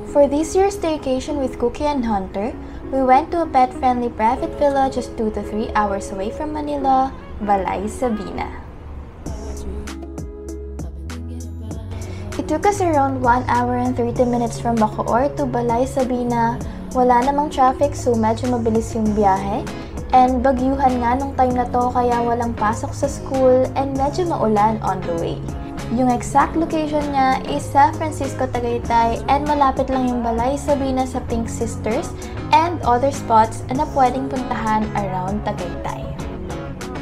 For this year's staycation with Cookie and Hunter, we went to a pet-friendly private villa just 2 to 3 hours away from Manila, Balay Sabina. It took us around 1 hour and 30 minutes from Bacoor to Balay Sabina. Wala namang traffic so medyo mabilis yung biyahe. And bagyuhan nga nung time na to kaya walang pasok sa school and medyo maulan on the way. Yung exact location niya is San Francisco, Tagaytay and malapit lang yung Balay Sabina sa Pink Sisters and other spots na pwedeng puntahan around Tagaytay.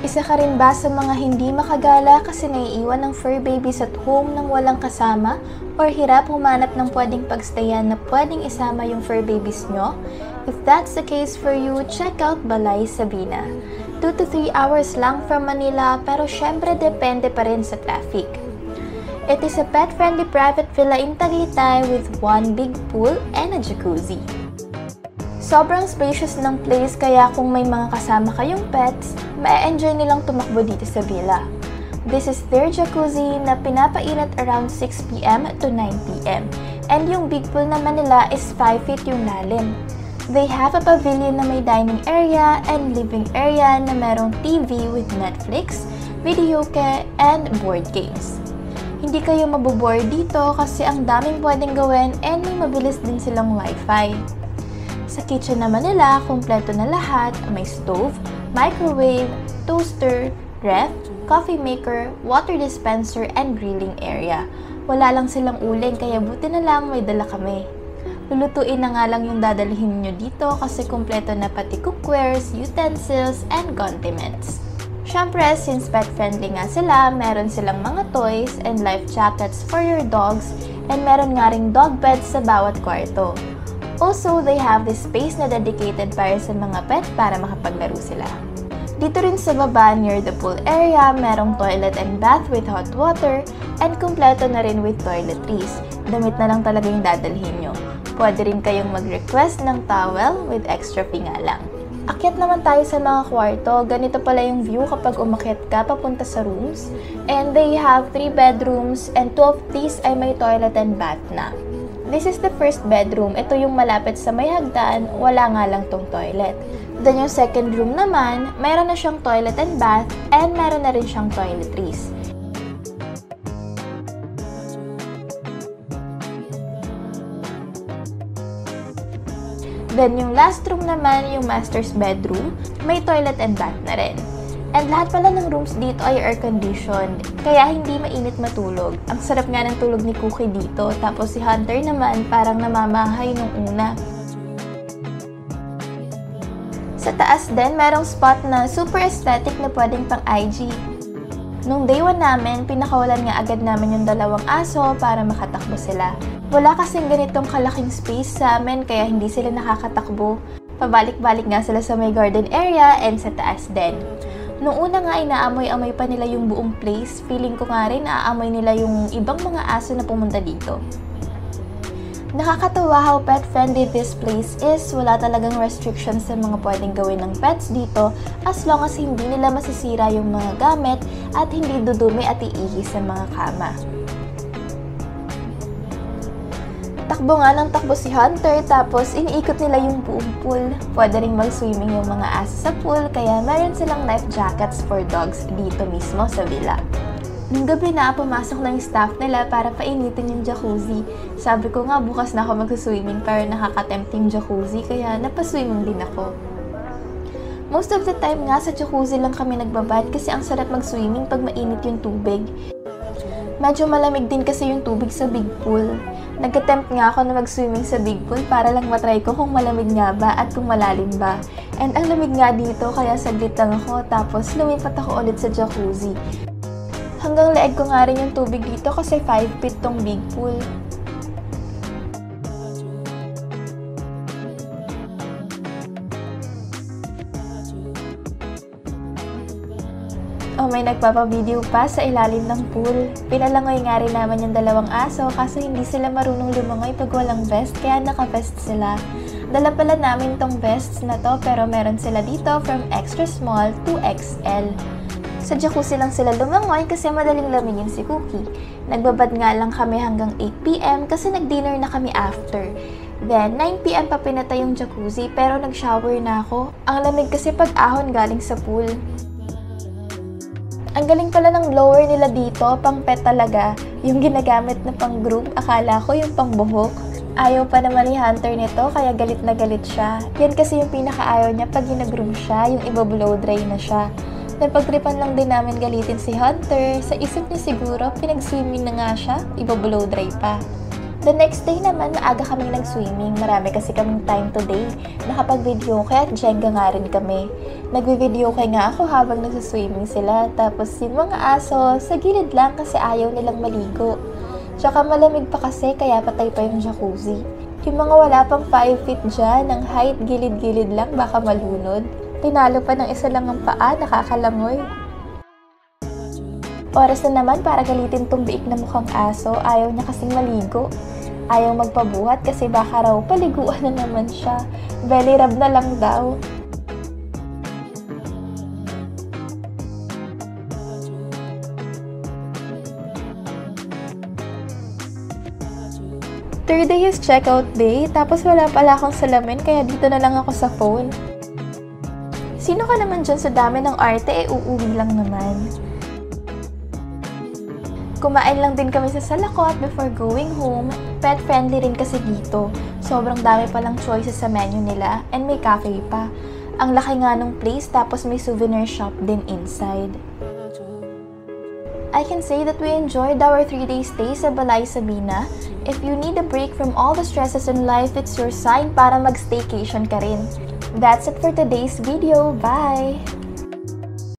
Isa ka rin ba sa mga hindi makagala kasi naiiwan ng fur babies at home nang walang kasama or hirap humanap ng pwedeng pagstayan na pwedeng isama yung fur babies nyo? If that's the case for you, check out Balay Sabina. 2 to 3 hours lang from Manila pero syempre depende pa rin sa traffic. It is a pet-friendly private villa in Tagaytay with one big pool and a jacuzzi. Sobrang spacious ng place kaya kung may mga kasama kayong pets, ma-enjoy nilang tumakbo dito sa villa. This is their jacuzzi na pinapainit around 6 p.m. to 9 p.m. And yung big pool naman nila is 5 feet yung lalim. They have a pavilion na may dining area and living area na merong TV with Netflix, videoke, and board games. Hindi kayo mabobore dito kasi ang daming pwedeng gawin and may mabilis din silang wifi. Sa kitchen naman nila, kumpleto na lahat. May stove, microwave, toaster, ref, coffee maker, water dispenser, and grilling area. Wala lang silang uling kaya buti na lang may dala kami. Lulutuin na nga lang yung dadalhin nyo dito kasi kumpleto na pati cookwares, utensils, and condiments. Syempre, since pet-friendly nga sila, meron silang mga toys and life jackets for your dogs and meron nga ring dog beds sa bawat kwarto. Also, they have this space na dedicated para sa mga pet para makapaglaro sila. Dito rin sa baba near the pool area, merong toilet and bath with hot water and kumpleto na rin with toiletries. Damit na lang talaga yung dadalhin nyo. Pwede rin kayong mag-request ng towel with extra fee nga lang. Akyat naman tayo sa mga kwarto. Ganito pala yung view kapag umakyat ka papunta sa rooms. And they have 3 bedrooms and 2 of these ay may toilet and bath na. This is the first bedroom. Ito yung malapit sa may hagdan, wala nga lang tong toilet. Then yung second room naman, mayroon na siyang toilet and bath and mayroon na rin siyang toiletries. Then yung last room naman, yung master's bedroom, may toilet and bath na rin. And lahat pala ng rooms dito ay air-conditioned, kaya hindi mainit matulog. Ang sarap nga ng tulog ni Cookie dito, tapos si Hunter naman parang namamahay nung una. Sa taas din, merong spot na super aesthetic na pwedeng pang IG. Nung day 1 namin, pinakawalan nga agad namin yung 2 aso para makatakbo sila. Wala kasing ganitong kalaking space sa amin kaya hindi sila nakakatakbo. Pabalik-balik nga sila sa may garden area and sa taas din. Nung una nga ay naamoy-amoy pa nila yung buong place, feeling ko nga rin naaamoy nila yung ibang mga aso na pumunta dito. Nakakatawa how pet-friendly this place is, wala talagang restrictions sa mga pwedeng gawin ng pets dito as long as hindi nila masisira yung mga gamit at hindi dudumi at iihi sa mga kama. Takbo nga ng takbo si Hunter tapos iniikot nila yung buong pool. Pwede rin mag-swimming yung mga aso sa pool kaya meron silang life jackets for dogs dito mismo sa villa. Nung gabi na, pumasok na yung staff nila para painitin yung jacuzzi. Sabi ko nga bukas na ako mag-swimming pero nakaka-tempt yung jacuzzi kaya napaswimming din ako. Most of the time nga sa jacuzzi lang kami nagbabad kasi ang sarap mag-swimming pag mainit yung tubig. Medyo malamig din kasi yung tubig sa big pool. Nag-attempt nga ako na mag-swimming sa big pool para lang matry ko kung malamig nga ba at kung malalim ba. And ang lamig nga dito kaya saglit lang ako tapos lumipat ako ulit sa jacuzzi. Hanggang leeg ko nga rin yung tubig dito kasi 5 feet tong big pool. Oh, may nagpapavideo pa sa ilalim ng pool. Pinalangoy nga rin naman yung 2 aso kaso hindi sila marunong lumangoy pag walang vest kaya naka-vest sila. Dala pala namin tong vests na to pero meron sila dito from extra small to XL. Sa jacuzzi lang sila lumangoy kasi madaling lamigin si Cookie. Nagbabad nga lang kami hanggang 8 PM kasi nag-dinner na kami after. Then, 9 PM pa pinatay yung jacuzzi pero nag-shower na ako. Ang lamig kasi pag ahon galing sa pool. Ang galing pala ng blower nila dito, pang pet talaga. Yung ginagamit na pang groom, akala ko yung pang buhok. Ayaw pa naman ni Hunter nito kaya galit na galit siya. Yan kasi yung pinakaayaw niya pag ginagroom siya, yung iba-blow dry na siya. Napagtripan lang din namin galitin si Hunter. Sa isip niya siguro, pinag-swimming na nga siya, iba-blow dry pa. The next day naman, maaga kaming nag-swimming. Marami kasi kaming time today. Nakapag-video kaya at Jenga nga rin kami. Nag-video kaya nga ako habang nag-swimming sila. Tapos yung mga aso, sa gilid lang kasi ayaw nilang maligo. Tsaka malamig pa kasi kaya patay pa yung jacuzzi. Yung mga wala pang 5 feet dyan, ng height gilid-gilid lang baka malunod. Tinalo pa ng isa lang ang paa, nakakalangoy. Oras na naman para galitin tong biik na mukhang aso, ayaw niya kasing maligo. Ayaw magpabuhat kasi baka raw paliguan na naman siya. Belly rub na lang daw. Third day is checkout day, tapos wala pala akong salamin kaya dito na lang ako sa phone. Sino ka naman dyan sa dami ng arte, uuwi lang naman. Kumain lang din kami sa Salakot before going home. Pet friendly rin kasi dito. Sobrang dami palang choices sa menu nila and may cafe pa. Ang laki nga nung place tapos may souvenir shop din inside. I can say that we enjoyed our 3-day stay sa Balay Sabina. If you need a break from all the stresses in life, it's your sign para mag-staycation ka rin. That's it for today's video. Bye!